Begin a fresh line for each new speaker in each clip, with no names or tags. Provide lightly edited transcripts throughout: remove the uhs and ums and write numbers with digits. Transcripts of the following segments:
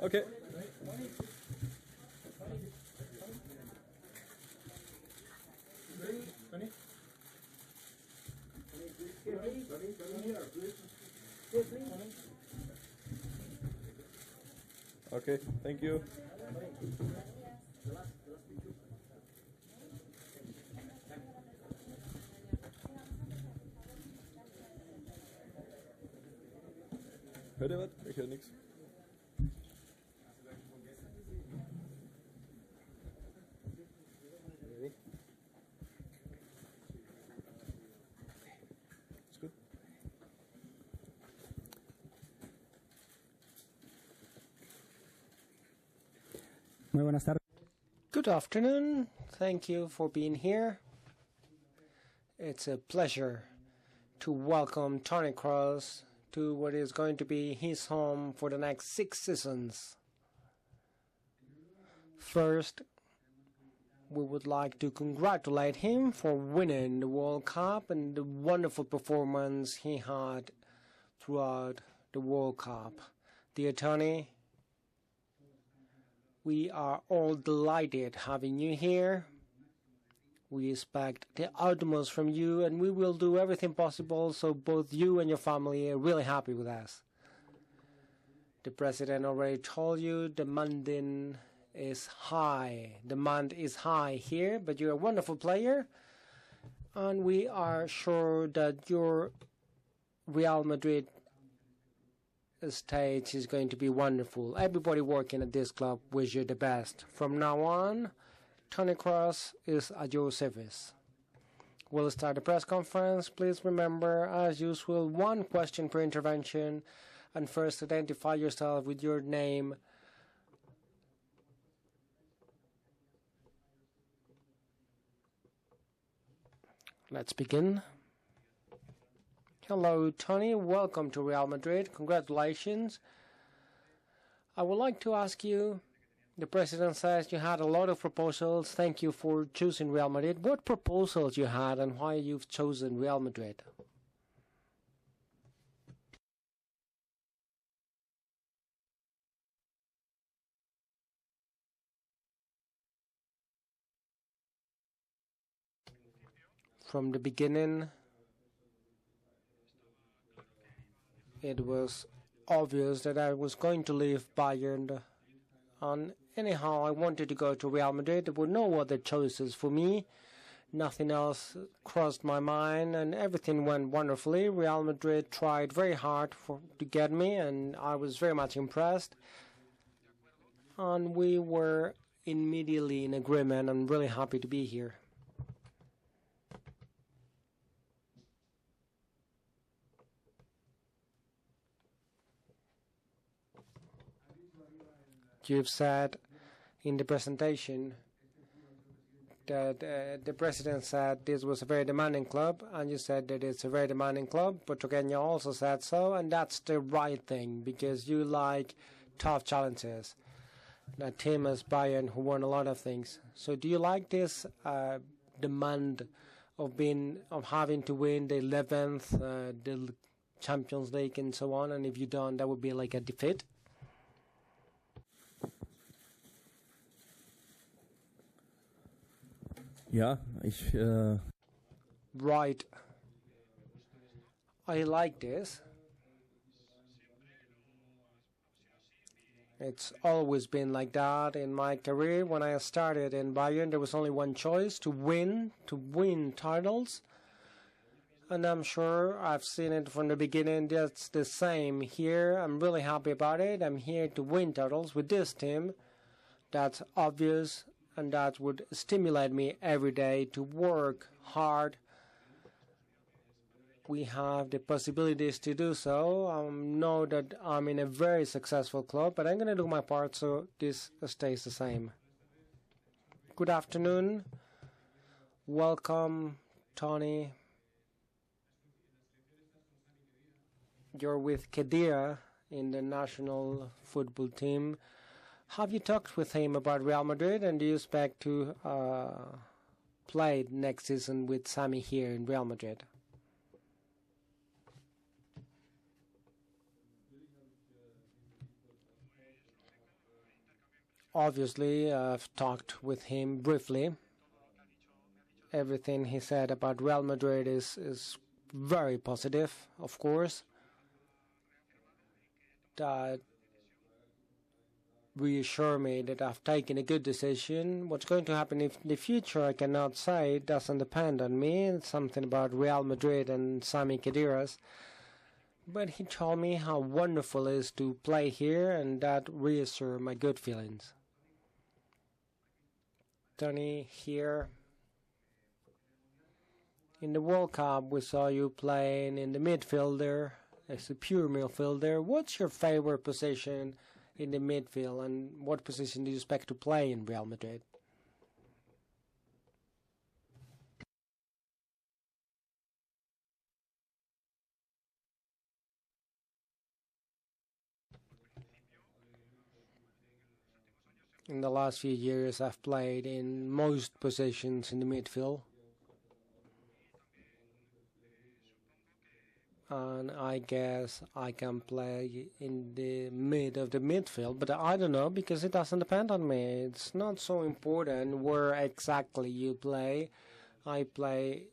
Okay. Okay, thank you. Hört ihr was? Ich höre nichts. Ist gut.
Muy buenas tardes.
Good afternoon. Thank you for being here. It's a pleasure to welcome Toni Kroos to what is going to be his home for the next 6 seasons. First, we would like to congratulate him for winning the World Cup and the wonderful performance he had throughout the World Cup. Dear Toni, we are all delighted having you here. We expect the utmost from you, and we will do everything possible so both you and your family are really happy with us. The President already told you demand is high here, but you're a wonderful player, and we are sure that your Real Madrid stage is going to be wonderful. Everybody working at this club wish you the best. From now on, Toni Kroos is at your service. We'll start the press conference. Please remember, as usual, 1 question per intervention, and first identify yourself with your name. Let's begin. Hello, Toni. Welcome to Real Madrid. Congratulations. I would like to ask you, the President says you had a lot of proposals. Thank you for choosing Real Madrid. What proposals you had and why you've chosen Real Madrid? From the beginning, it was obvious that I was going to leave Bayern. And anyhow, I wanted to go to Real Madrid. There were no other choices for me. Nothing else crossed my mind, and everything went wonderfully. Real Madrid tried very hard to get me, and I was very much impressed. And we were immediately in agreement. I'm really happy to be here. You've said in the presentation that the President said this was a very demanding club, and you said that it's a very demanding club. But Troqueño also said so, and that's the right thing, because you like tough challenges. A team as Bayern, who won a lot of things. So do you like this demand of having to win the 11th, the Champions League and so on, and if you don't, that would be like a defeat?
Ja,
Right. I like this. It's always been like that in my career. When I started in Bayern, there was only one choice: to win titles. And I'm sure I've seen it from the beginning. That's the same here. I'm really happy about it. I'm here to win titles with this team. That's obvious. And that would stimulate me every day to work hard. We have the possibilities to do so. I know that I'm in a very successful club, but I'm going to do my part so this stays the same. Good afternoon. Welcome, Toni. You're with Khedira in the national football team. Have you talked with him about Real Madrid, and do you expect to play next season with Sami here in Real Madrid? Obviously, I've talked with him briefly. Everything he said about Real Madrid is very positive, of course. That reassure me that I've taken a good decision. What's going to happen in the future, I cannot say. It doesn't depend on me. It's something about Real Madrid and Sami Khediras. But he told me how wonderful it is to play here, and that reassured my good feelings. Toni, here in the World Cup, we saw you playing in the midfielder as a pure midfielder. What's your favorite position in the midfield, and what position do you expect to play in Real Madrid? In the last few years, I've played in most positions in the midfield. And I guess I can play in the mid of the midfield, but I don't know because it doesn't depend on me. It's not so important where exactly you play. I play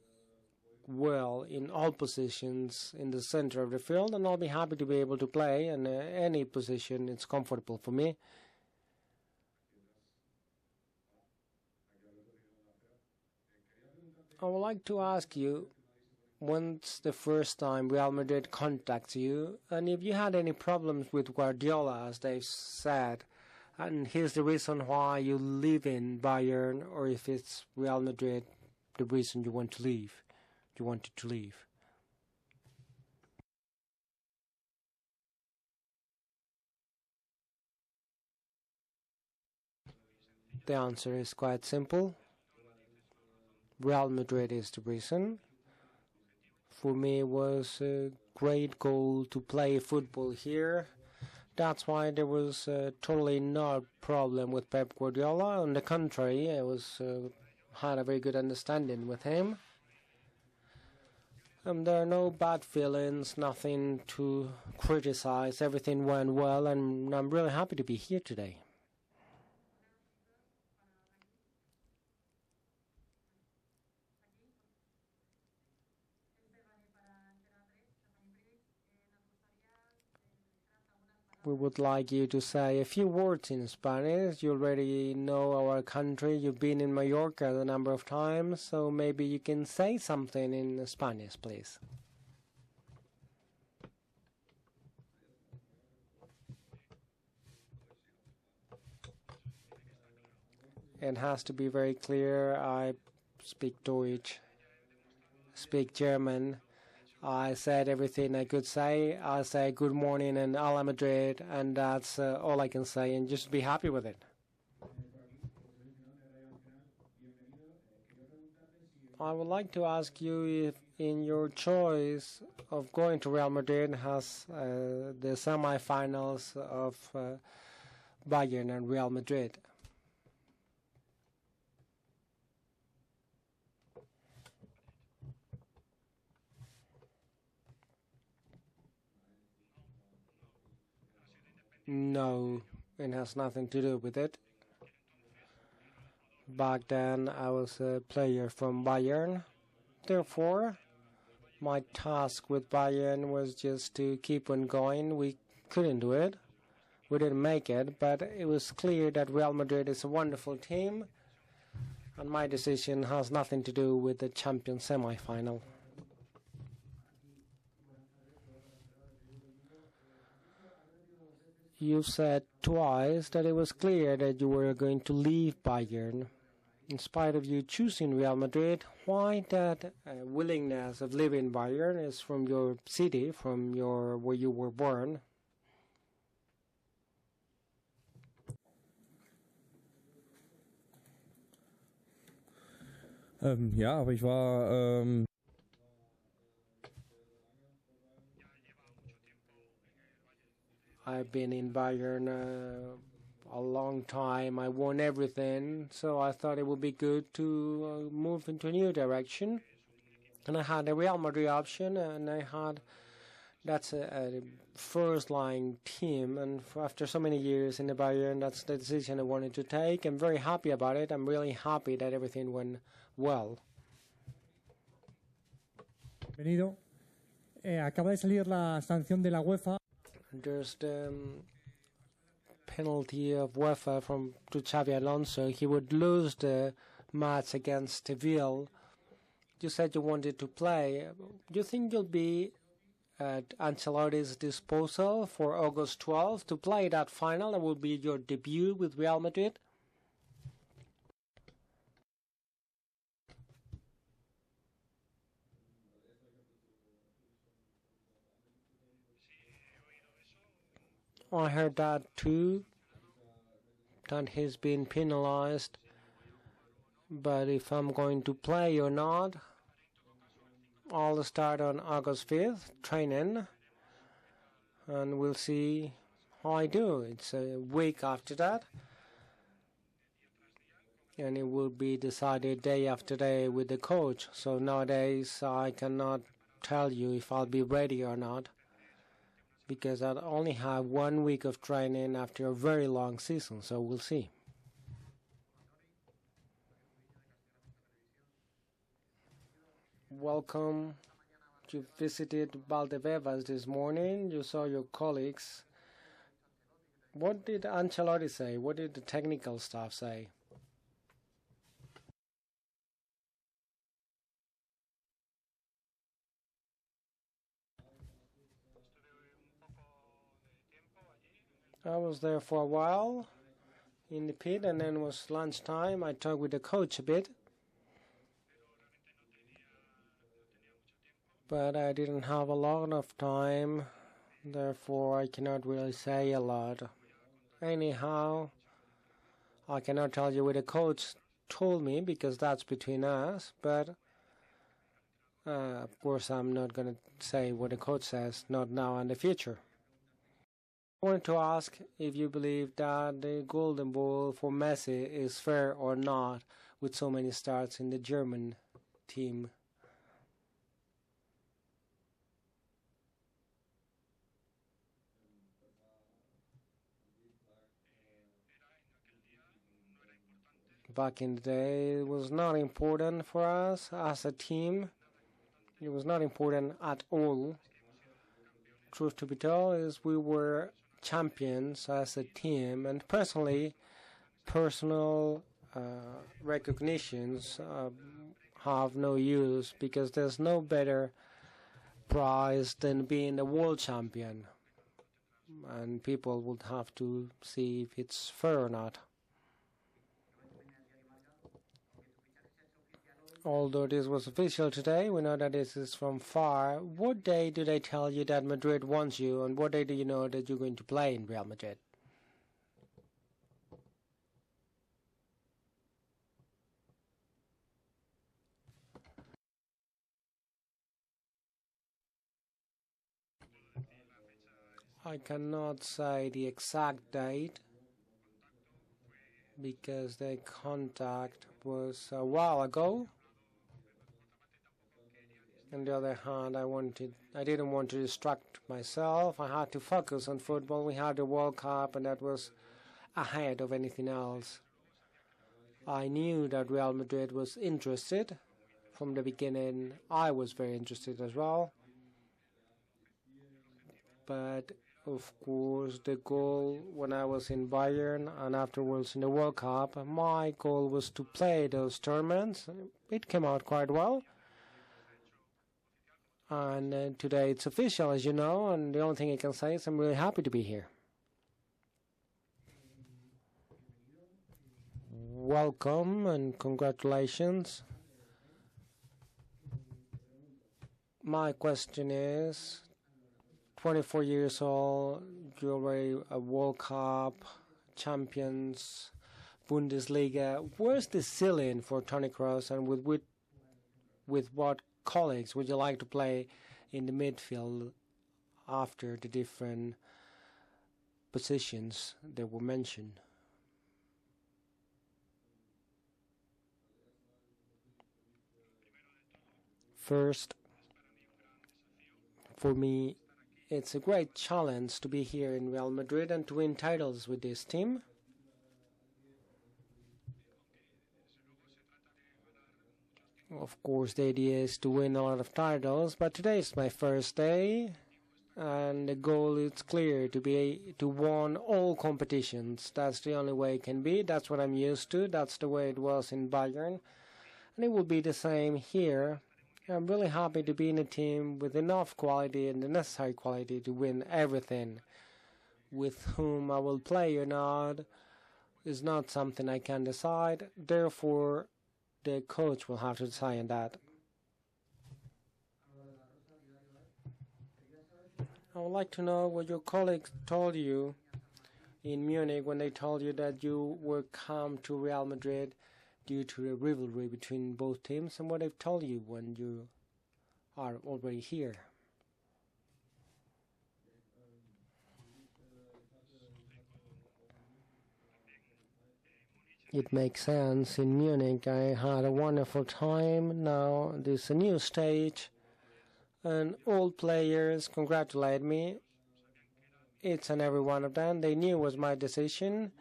well in all positions in the center of the field, and I'll be happy to be able to play in any position. It's comfortable for me. I would like to ask you, when's the first time Real Madrid contacts you, and if you had any problems with Guardiola, as they've said, and here's the reason why you live in Bayern, or if it's Real Madrid, the reason you want to leave, you wanted to leave. The answer is quite simple. Real Madrid is the reason. For me, it was a great goal to play football here. That's why there was totally no problem with Pep Guardiola. On the contrary, I had a very good understanding with him. There are no bad feelings, nothing to criticize. Everything went well, and I'm really happy to be here today. We would like you to say a few words in Spanish. You already know our country. You've been in Mallorca a number of times, so maybe you can say something in Spanish, please. It has to be very clear. I speak Deutsch, speak German. I said everything I could say. I say good morning and Ala Madrid, and that's all I can say, and just be happy with it. I would like to ask you if in your choice of going to Real Madrid has the semi-finals of Bayern and Real Madrid. No, it has nothing to do with it. Back then, I was a player from Bayern. Therefore, my task with Bayern was just to keep on going. We couldn't do it. We didn't make it, but it was clear that Real Madrid is a wonderful team, and my decision has nothing to do with the Champions semi-final. You said twice that it was clear that you were going to leave Bayern. In spite of you choosing Real Madrid, why that willingness of leaving Bayern is from your city, from where you were born?
Ja, aber ich war
I've been in Bayern a long time. I won everything, so I thought it would be good to move into a new direction. And I had a Real Madrid option, and I had That's a first-line team, and after so many years in the Bayern, that's the decision I wanted to take. I'm very happy about it. I'm really happy that everything went well.
Bienvenido. Acaba de salir la sanción de la UEFA.
There's the penalty of UEFA to Xavi Alonso. He would lose the match against Seville. You said you wanted to play. Do you think you'll be at Ancelotti's disposal for August 12th to play that final? That will be your debut with Real Madrid. I heard that too, that he's been penalized. But if I'm going to play or not, I'll start on August 5th, training, and we'll see how I do. It's a week after that, and it will be decided day after day with the coach. So nowadays I cannot tell you if I'll be ready or not, because I only have 1 week of training after a very long season, so we'll see. Welcome. You visited Valdebebas this morning. You saw your colleagues. What did Ancelotti say? What did the technical staff say? I was there for a while in the pit, and then it was lunchtime. I talked with the coach a bit, but I didn't have a lot of time, therefore I cannot really say a lot. Anyhow, I cannot tell you what the coach told me, because that's between us, but of course I'm not going to say what the coach says, not now and in the future. I wanted to ask if you believe that the Golden Ball for Messi is fair or not, with so many starts in the German team. Back in the day, it was not important for us as a team. It was not important at all. Truth to be told is we were champions as a team, and personally, personal recognitions have no use, because there's no better prize than being a world champion, and people would have to see if it's fair or not. Although this was official today, we know that this is from far. What day do they tell you that Madrid wants you, and what day do you know that you're going to play in Real Madrid? I cannot say the exact date, because the contact was a while ago. On the other hand, I didn't want to distract myself. I had to focus on football. We had the World Cup, and that was ahead of anything else. I knew that Real Madrid was interested. From the beginning, I was very interested as well. But, of course, the goal when I was in Bayern and afterwards in the World Cup, my goal was to play those tournaments. It came out quite well. And today it's official, as you know, and the only thing I can say is I'm really happy to be here. Welcome and congratulations. My question is, 24 years old, you're already a World Cup, Champions, Bundesliga. Where's the ceiling for Toni Kroos, and with what colleagues would you like to play in the midfield after the different positions that were mentioned? First, for me, It's a great challenge to be here in Real Madrid and to win titles with this team. Of course, the idea is to win a lot of titles, but today is my first day, and the goal is clear, to win all competitions. That's the only way it can be. That's what I'm used to. That's the way it was in Bayern, and it will be the same here. I'm really happy to be in a team with enough quality and the necessary quality to win everything. With whom I will play or not is not something I can decide. Therefore, the coach will have to decide on that. I would like to know what your colleagues told you in Munich when they told you that you were come to Real Madrid due to the rivalry between both teams, and what they've told you when you are already here. It makes sense. In Munich, I had a wonderful time. Now there's a new stage, and all players congratulate me. Each and every one of them. They knew it was my decision.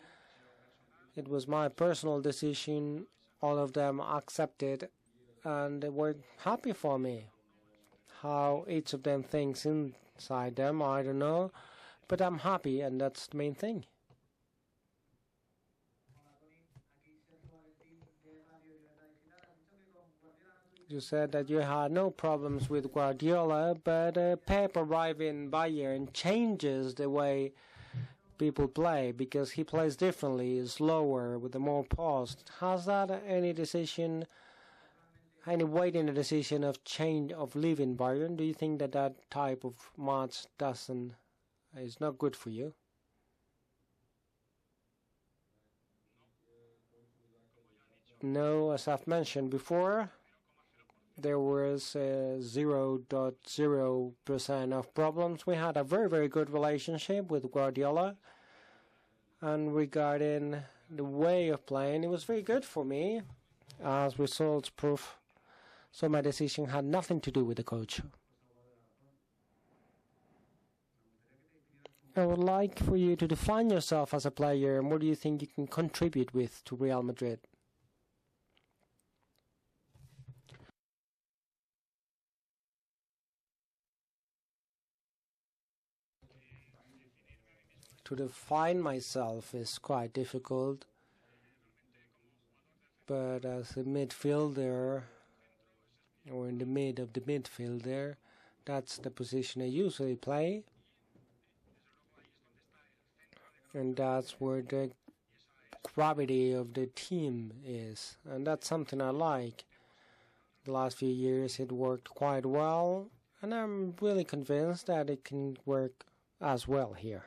It was my personal decision. All of them accepted, and they were happy for me. How each of them thinks inside them, I don't know, but I'm happy, and that's the main thing. You said that you had no problems with Guardiola, but Pep arriving in Bayern changes the way people play, because he plays differently, slower, with a more pause. Has that any weight in the decision of change of leaving Bayern? Do you think that that type of match is not good for you? No, as I've mentioned before, there was 0.0% of problems. We had a very, very good relationship with Guardiola, and regarding the way of playing, it was very good for me, as results prove. So my decision had nothing to do with the coach. I would like for you to define yourself as a player, and what do you think you can contribute with to Real Madrid? To define myself is quite difficult, but as a midfielder, or in the mid of the midfielder, that's the position I usually play, and that's where the gravity of the team is, and that's something I like. The last few years it worked quite well, and I'm really convinced that it can work as well here.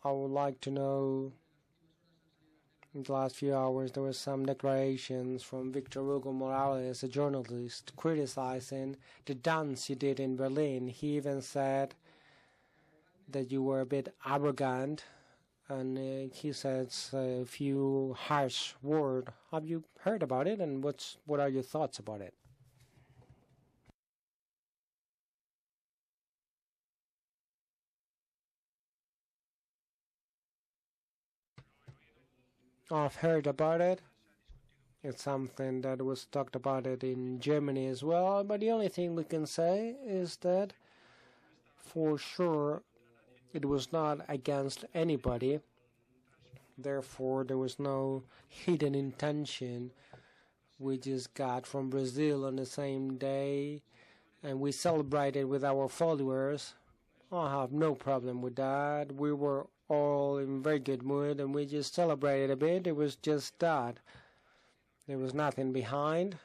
I would like to know, in the last few hours there were some declarations from Victor Hugo Morales, a journalist, criticizing the dance you did in Berlin. He even said that you were a bit arrogant, and he says a few harsh words. Have you heard about it, and what are your thoughts about it? I've heard about it. It's something that was talked about it in Germany as well, but the only thing we can say is that for sure it was not against anybody. Therefore, there was no hidden intention. We just got from Brazil on the same day, and we celebrated with our followers. I have no problem with that. We were all in very good mood, and we just celebrated a bit. It was just that. There was nothing behind,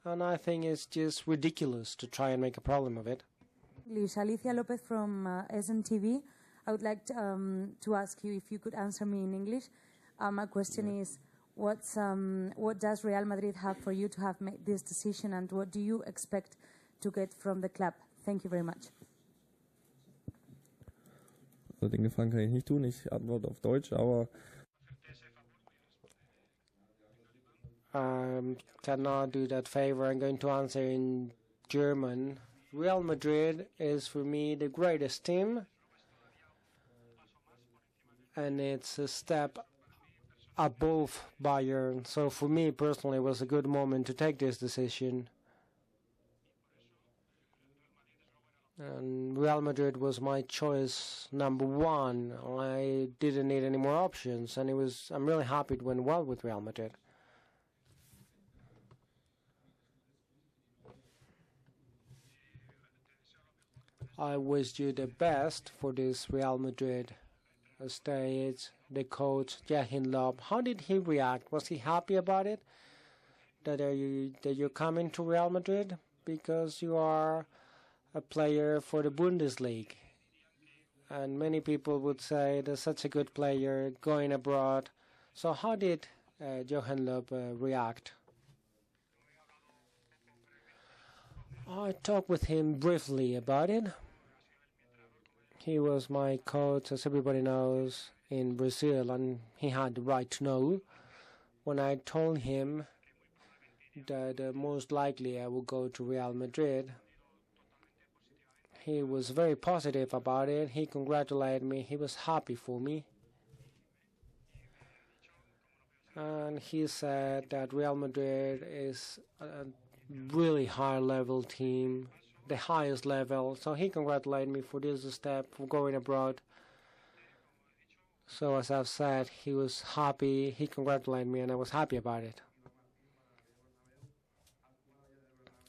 and I think it's just ridiculous to try and make a problem of it.
Alicia Lopez from SNTV. I would like to ask you if you could answer me in English. My question is, what does Real Madrid have for you to have made this decision, and what do you expect to get from the club? Thank you very much.
Den Gefallen kann ich nicht tun. Ich antworte auf Deutsch, aber
cannot do that favor. I'm going to answer in German. Real Madrid is for me the greatest team, and it's a step above Bayern. So for me personally, it was a good moment to take this decision. And Real Madrid was my choice number one. I didn't need any more options, and I'm really happy it went well with Real Madrid. I wish you the best for this Real Madrid stage. The coach, Joachim Löw, how did he react? Was he happy about it? That you're coming to Real Madrid because you are a player for the Bundesliga, and many people would say there's such a good player going abroad. So how did Joachim Löw react? I talked with him briefly about it. He was my coach, as everybody knows, in Brazil, and he had the right to know. When I told him that most likely I would go to Real Madrid, he was very positive about it. He congratulated me. He was happy for me. And he said that Real Madrid is a really high-level team, the highest level. So he congratulated me for this step, for going abroad. So as I've said, he was happy. He congratulated me, and I was happy about it.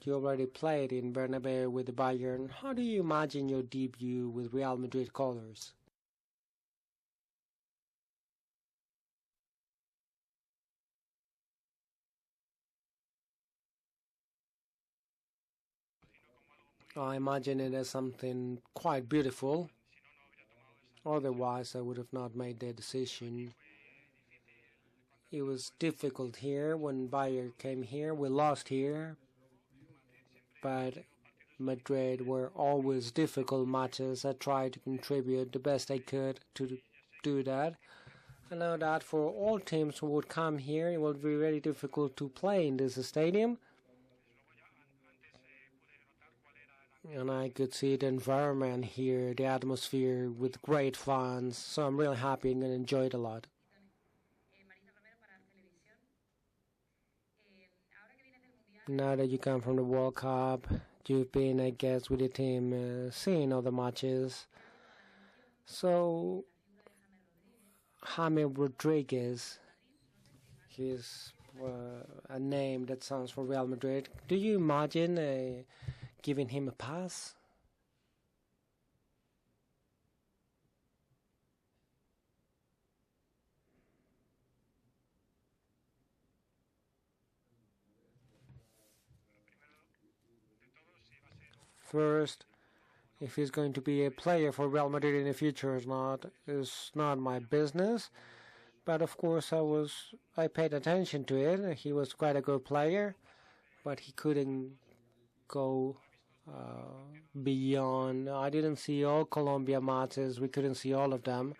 You already played in Bernabeu with the Bayern. How do you imagine your debut with Real Madrid colors? I imagine it as something quite beautiful. Otherwise, I would have not made the decision. It was difficult here when Bayern came here. We lost here. But Madrid were always difficult matches. I tried to contribute the best I could to do that. I know that for all teams who would come here, it would be very difficult to play in this stadium. And I could see the environment here, the atmosphere with great fans. So I'm really happy and enjoy it a lot. Now that you come from the World Cup, you've been, I guess, with the team seeing all the matches. So, Jaime Rodriguez, he's a name that sounds for Real Madrid. Do you imagine giving him a pass? First, if he's going to be a player for Real Madrid in the future or not is not my business. But of course, I paid attention to it. He was quite a good player, but he couldn't go beyond. I didn't see all Colombia matches. We couldn't see all of them.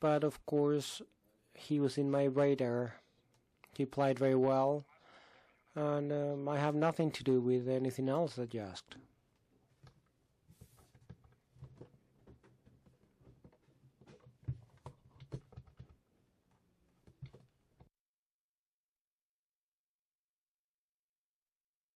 But of course, he was in my radar. He played very well. And I have nothing to do with anything else that you asked.